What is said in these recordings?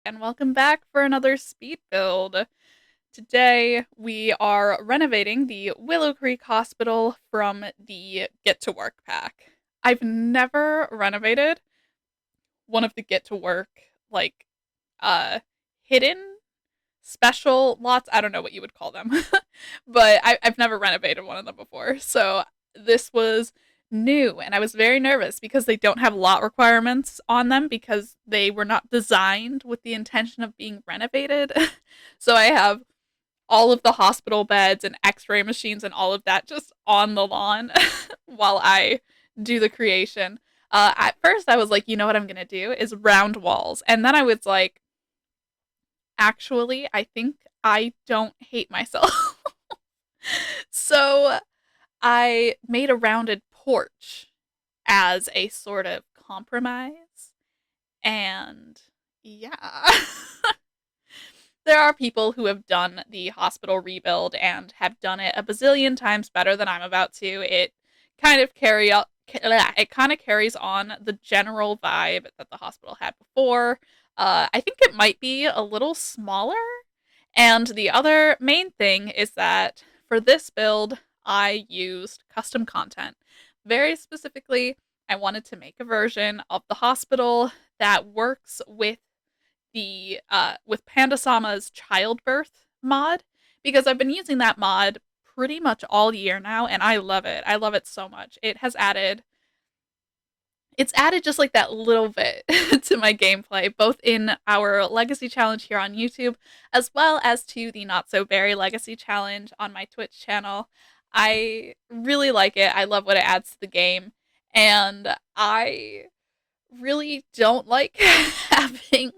And welcome back for another speed build. Today we are renovating the Willow Creek Hospital from the Get to Work pack. I've never renovated one of the Get to Work like uh hidden special lots. I don't know what you would call them, but I've never renovated one of them before. So this was new, and I was very nervous because they don't have lot requirements on them because they were not designed with the intention of being renovated. So I have all of the hospital beds and x-ray machines and all of that just on the lawn while I do the creation. At first I was like, you know what I'm going to do is round walls. And then I was like, actually, I think I don't hate myself. So I made a rounded porch as a sort of compromise. And yeah, there are people who have done the hospital rebuild and have done it a bazillion times better than I'm about to. Kind of carry out it kind of carries on the general vibe that the hospital had before. I think it might be a little smaller. And the other main thing is that for this build, I used custom content. Very specifically, I wanted to make a version of the hospital that works with Panda-sama's childbirth mod, because I've been using that mod pretty much all year now, and I love it. I love it so much. It's added just like that little bit to my gameplay, both in our Legacy Challenge here on YouTube, as well as to the Not So Berry Legacy Challenge on my Twitch channel. I really like it. I love what it adds to the game, and I really don't like having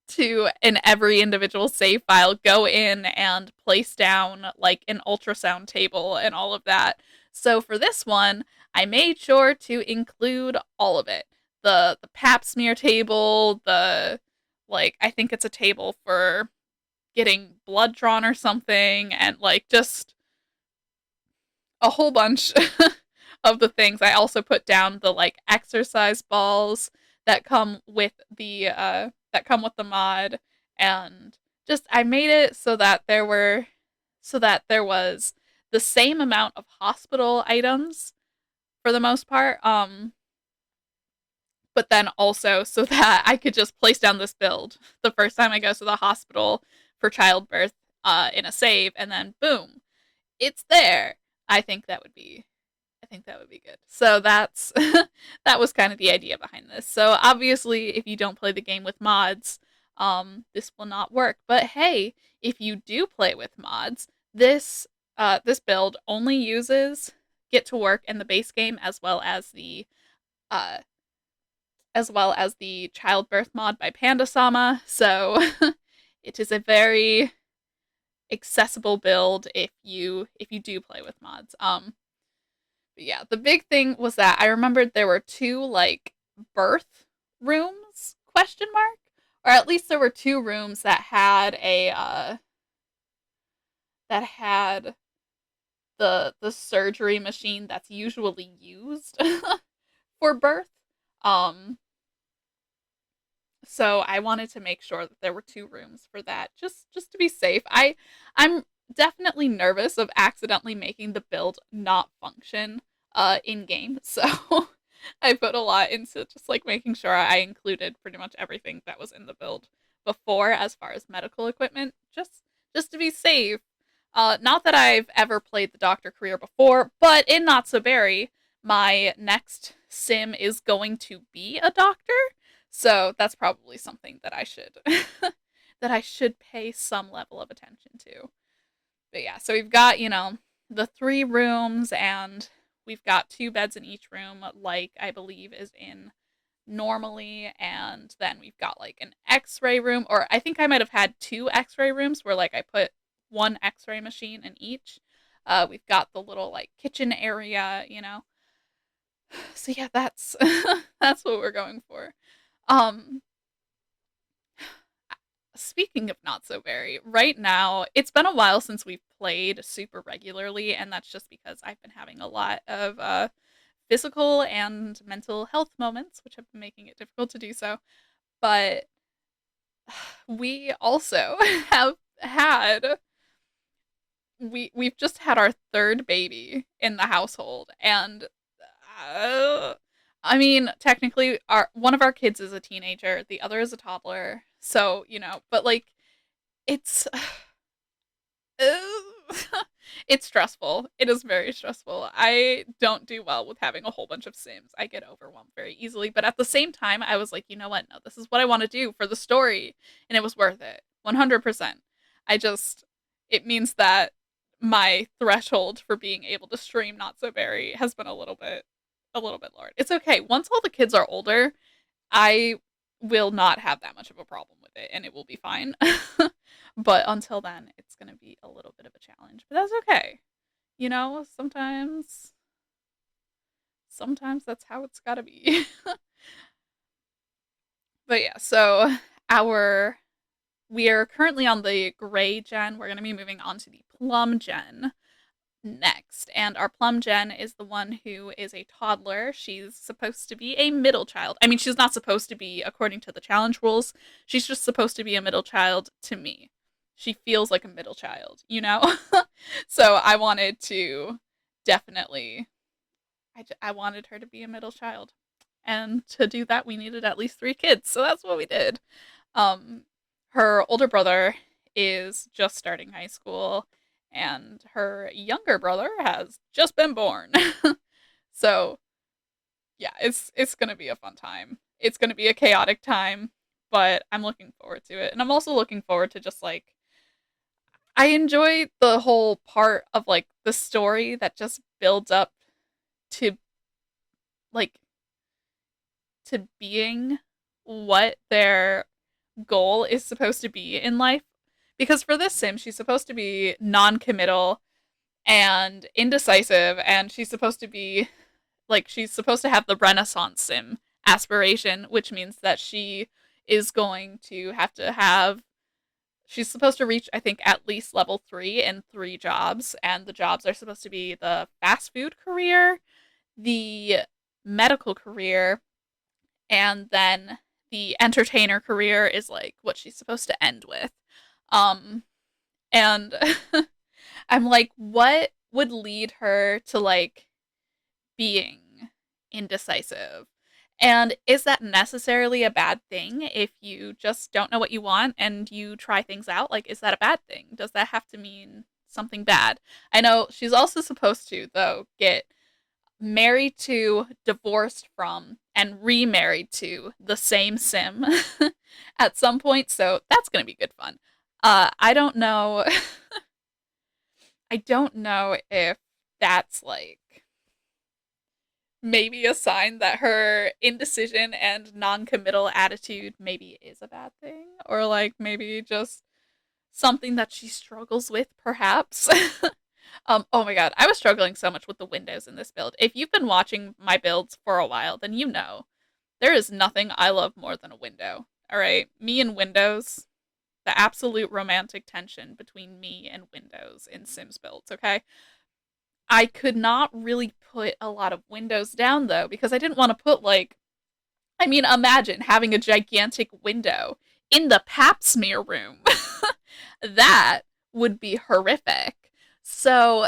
to, in every individual save file, go in and place down like an ultrasound table and all of that. So for this one, I made sure to include all of it. The pap smear table, the like I think it's a table for getting blood drawn or something, and like just a whole bunch of the things. I also put down the like exercise balls that come with the mod, and just I made it so that there was the same amount of hospital items for the most part, but then also so that I could just place down this build the first time I go to the hospital for childbirth in a save, and then boom, it's there. I think that would be I think that would be good. So that's that was kind of the idea behind this. So obviously, if you don't play the game with mods, this will not work. But hey, if you do play with mods, this build only uses Get to Work in the base game, uh, as well as the childbirth mod by Panda-sama. So it is a very accessible build if you do play with mods. But yeah, the big thing was that I remembered there were two like birth rooms question mark, or at least there were two rooms that had the surgery machine that's usually used for birth. Um so I wanted to make sure that there were two rooms for that, just to be safe. I'm definitely nervous of accidentally making the build not function in game. So I put a lot into just like making sure I included pretty much everything that was in the build before as far as medical equipment, just to be safe. Not that I've ever played the doctor career before, but in Not So Berry, my next sim is going to be a doctor. So that's probably something that I should that I should pay some level of attention to. But yeah, so we've got, the three rooms, and we've got two beds in each room, like I believe is in normally, and then we've got like an x-ray room, or I think I might have had two x-ray rooms where like I put one x-ray machine in each. We've got the little like kitchen area. So yeah, that's that's what we're going for. Um Speaking of Not So Very, right now, it's been a while since we've played super regularly, and that's just because I've been having a lot of physical and mental health moments, which have been making it difficult to do so. But we also have had we've just had our third baby in the household, and uh, I mean, technically our one of our kids is a teenager, the other is a toddler. So, but like it's it's stressful. It is very stressful. I don't do well with having a whole bunch of Sims. I get overwhelmed very easily. But at the same time, I was like, you know what? No, this is what I want to do for the story. And it was worth it. 100%. I just, it means that my threshold for being able to stream Not So Berry has been a little bit lowered. It's okay. Once all the kids are older, I will not have that much of a problem with it and it will be fine. But until then, it's going to be a little bit of a challenge. But that's okay. Sometimes that's how it's got to be. But yeah, so our we are currently on the gray gen. We're going to be moving on to the plum gen next. And our plum gen is the one who is a toddler. She's supposed to be a middle child. I mean, she's not supposed to be according to the challenge rules. She's just supposed to be a middle child to me. She feels like a middle child, you know? So I wanted to definitely, I wanted her to be a middle child. And to do that, we needed at least 3 kids. So that's what we did. Um, Her older brother is just starting high school, and her younger brother has just been born. So yeah, it's gonna be a fun time. It's gonna be a chaotic time, but I'm looking forward to it, and I'm also looking forward to just like I enjoy the whole part of like the story that just builds up to like to being what their goal is supposed to be in life. Because for this sim, she's supposed to be non committal and indecisive, and she's supposed to have the Renaissance sim aspiration, which means that she is going to have she's supposed to reach, I think, at least level 3 in 3 jobs, and the jobs are supposed to be the fast food career, the medical career, and then the entertainer career is like what she's supposed to end with. Um, and I'm like, what would lead her to like being indecisive? And is that necessarily a bad thing if you just don't know what you want and you try things out? Like, is that a bad thing? Does that have to mean something bad? I know she's also supposed to, though, get married to, divorced from, and remarried to the same sim at some point. So that's going to be good fun. I don't know. I don't know if that's like maybe a sign that her indecision and non-committal attitude maybe is a bad thing, or like maybe just something that she struggles with, perhaps. Oh my god, I was struggling so much with the windows in this build. If you've been watching my builds for a while, then you know there is nothing I love more than a window. All right, me and windows, the absolute romantic tension between me and windows in Sims builds. Okay, I could not really put a lot of windows down though because I didn't want to put like I mean, imagine having a gigantic window in the pap smear room. That would be horrific. So,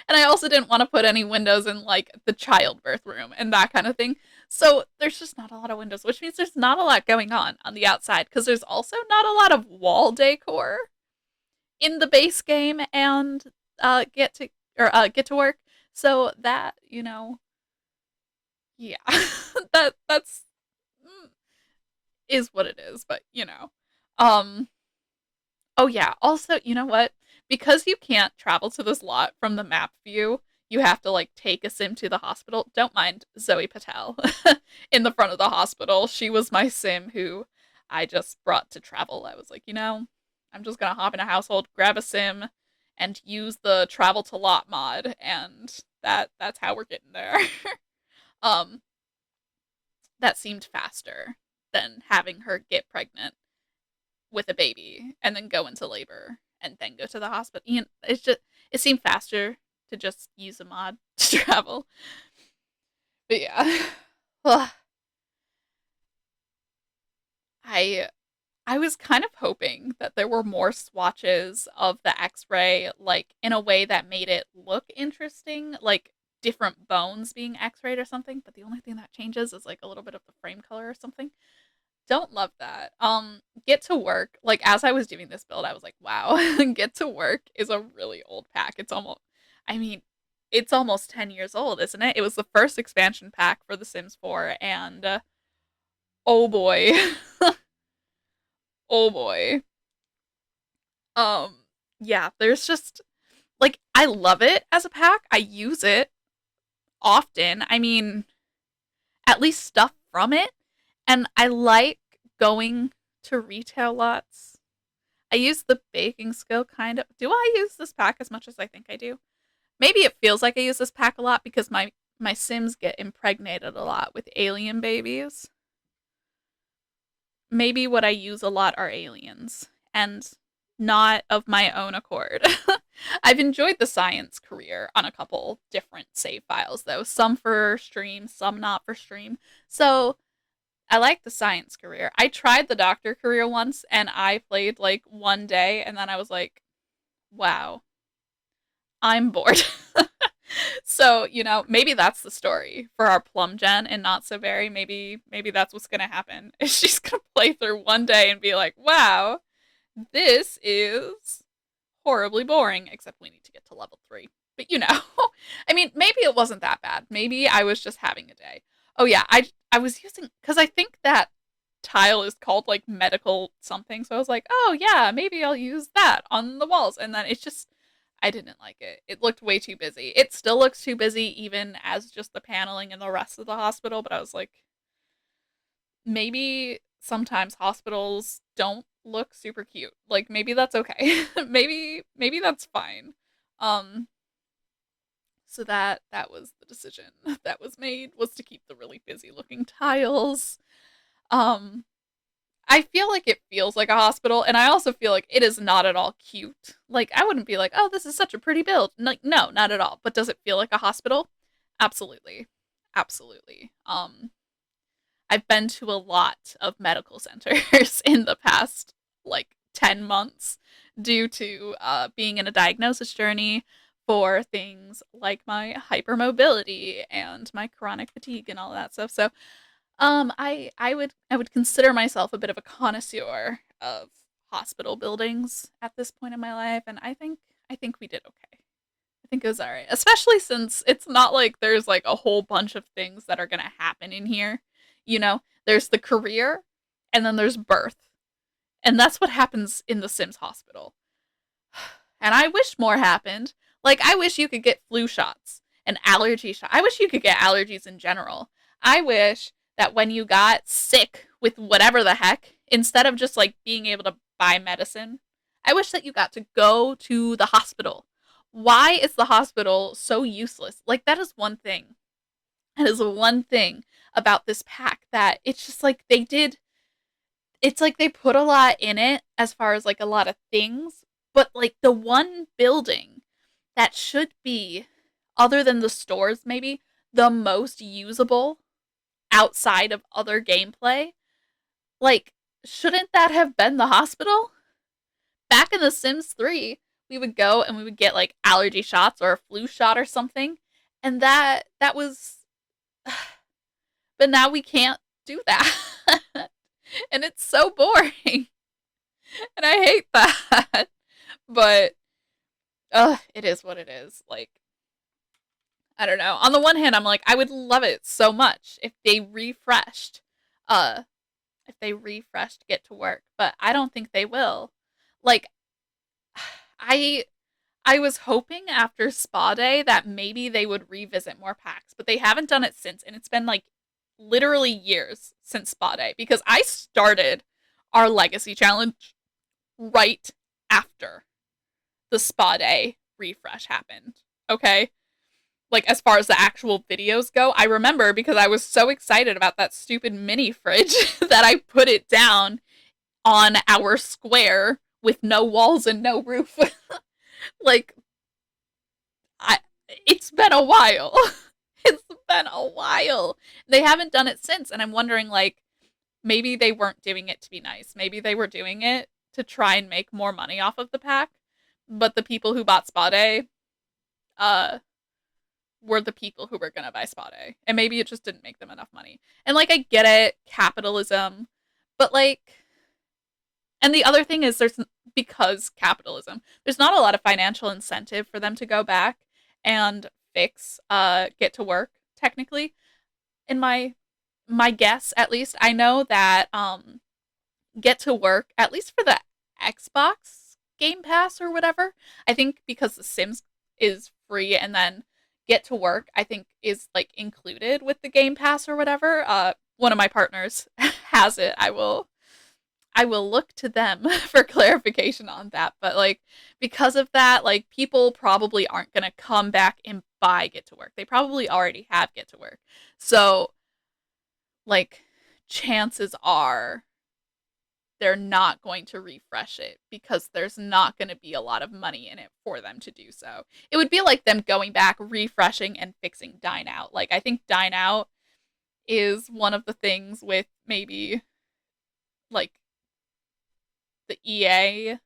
and I also didn't want to put any windows in like the childbirth room and that kind of thing. So, there's just not a lot of windows, which means there's not a lot going on the outside because there's also not a lot of wall decor in the base game and get to work. So that, yeah. That's mm, is what it is, but Um oh yeah, also, you know what? Because you can't travel to this lot from the map view, you have to like take a sim to the hospital. Don't mind Zoe Patel in the front of the hospital. She was my sim who I just brought to travel. I was like, I'm just gonna hop in a household, grab a sim, and use the travel to lot mod, and that's how we're getting there. um that seemed faster than having her get pregnant with a baby and then go into labor and then go to the hospital. It seemed faster to just use a mod to travel. But yeah. Well, I I was kind of hoping that there were more swatches of the X-ray, like in a way that made it look interesting, like different bones being X-rayed or something. But the only thing that changes is like a little bit of the frame color or something. Don't love that. Get to Work. Like as I was doing this build, I was like, wow, Get to Work is a really old pack. I mean, it's almost 10 years old, isn't it? It was the first expansion pack for The Sims 4, and oh boy, oh boy. Um, yeah, there's just like I love it as a pack. I use it often. I mean, at least stuff from it, and I like going to retail lots. I use the baking skill kind of. Do I use this pack as much as I think I do? Maybe it feels like I use this pack a lot because my Sims get impregnated a lot with alien babies. Maybe what I use a lot are aliens and not of my own accord. I've enjoyed the science career on a couple different save files though, some for stream, some not for stream. So I like the science career. I tried the doctor career once and I played like one day and then I was like, wow, I'm bored. So, maybe that's the story for our plum gen and not so berry. Maybe that's what's gonna happen. Is she's gonna play through one day and be like, wow, this is horribly boring, except we need to get to level 3. But I mean, maybe it wasn't that bad. Maybe I was just having a day. Oh yeah, I was using because I think that tile is called like medical something. So I was like, oh yeah, maybe I'll use that on the walls. And then it's just I didn't like it. It looked way too busy. It still looks too busy even as just the paneling and the rest of the hospital, but I was like, maybe sometimes hospitals don't look super cute. Like maybe that's okay. maybe that's fine. Um so that was the decision that was made, was to keep the really busy looking tiles. Um I feel like it feels like a hospital, and I also feel like it is not at all cute. Like, I wouldn't be like, oh, this is such a pretty build. Like, no, not at all. But does it feel like a hospital? Absolutely. Absolutely. I've been to a lot of medical centers in the past, like, 10 months due to being in a diagnosis journey for things like my hypermobility and my chronic fatigue and all that stuff. So I would consider myself a bit of a connoisseur of hospital buildings at this point in my life, and I think we did okay. I think it was all right, especially since it's not like there's like a whole bunch of things that are gonna happen in here. There's the career, and then there's birth, and that's what happens in the Sims hospital. And I wish more happened. Like I wish you could get flu shots and allergy shots. I wish you could get allergies in general. I wish that when you got sick with whatever the heck, instead of just like being able to buy medicine, I wish that you got to go to the hospital. Why is the hospital so useless? Like that is one thing. That is one thing about this pack that it's just like it's like they put a lot in it as far as like a lot of things, but like the one building that should be, other than the stores maybe, the most usable outside of other gameplay, like, shouldn't that have been the hospital? Back in The Sims 3, we would go and we would get like allergy shots or a flu shot or something, and that was but now we can't do that. And it's so boring. And I hate that. But it is what it is. Like I don't know. On the one hand, I'm like, I would love it so much uh, if they refreshed Get to Work, but I don't think they will. Like, I, I was hoping after Spa Day that maybe they would revisit more packs, but they haven't done it since, and it's been like literally years since Spa Day because I started our Legacy Challenge right after the Spa Day refresh happened. Okay? Like as far as the actual videos go, I remember because I was so excited about that stupid mini fridge that I put it down on our square with no walls and no roof. Like I it's been a while. It's been a while. They haven't done it since, and I'm wondering like maybe they weren't doing it to be nice. Maybe they were doing it to try and make more money off of the pack. But the people who bought Spot A, uh, were the people who were gonna buy Spot A. And maybe it just didn't make them enough money. And like, I get it, capitalism, but like, and the other thing is because capitalism, there's not a lot of financial incentive for them to go back and fix Get to Work, technically. In my guess, at least, I know that Get to Work, at least for the Xbox Game Pass or whatever, I think because The Sims is free, and then Get to Work, I think, is like included with the Game Pass or whatever. One of my partners has it. I will look to them for clarification on that. But like, because of that, like, people probably aren't gonna come back and buy Get to Work. They probably already have Get to Work. So like, chances are they're not going to refresh it because there's not going to be a lot of money in it for them to do so. It would be like them going back, refreshing, and fixing Dine Out. Like, I think Dine Out is one of the things with maybe like the EA,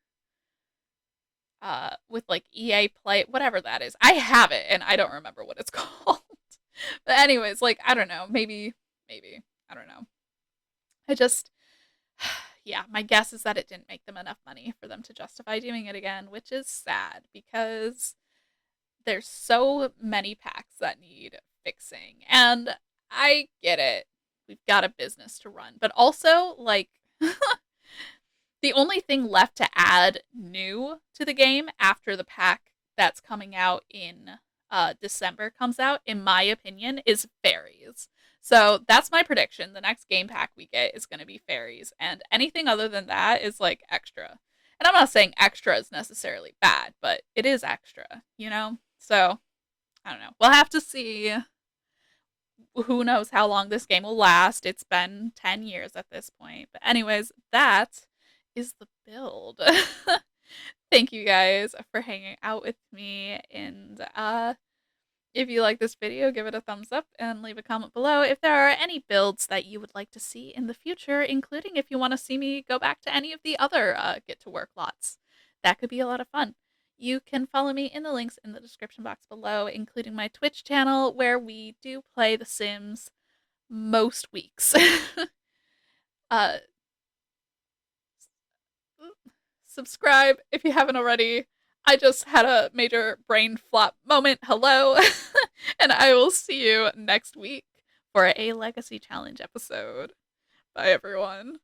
with like EA Play, whatever that is. I have it and I don't remember what it's called. But anyways, like, I don't know, maybe, I don't know. I just, yeah, my guess is that it didn't make them enough money for them to justify doing it again, which is sad because there's so many packs that need fixing. And I get it. We've got a business to run. But also, like, the only thing left to add new to the game after the pack that's coming out in December comes out, in my opinion, is fairies. So that's my prediction. The next game pack we get is going to be fairies. And anything other than that is like extra. And I'm not saying extra is necessarily bad, but it is extra, you know? So, I don't know. We'll have to see. Who knows how long this game will last. It's been 10 years at this point. But anyways, that is the build. Thank you guys for hanging out with me. And if you like this video, give it a thumbs up and leave a comment below if there are any builds that you would like to see in the future, including if you want to see me go back to any of the other Get to Work lots. That could be a lot of fun. You can follow me in the links in the description box below, including my Twitch channel, where we do play The Sims most weeks. Subscribe if you haven't already. I just had a major brain flop moment. Hello. And I will see you next week for a Legacy Challenge episode. Bye, everyone.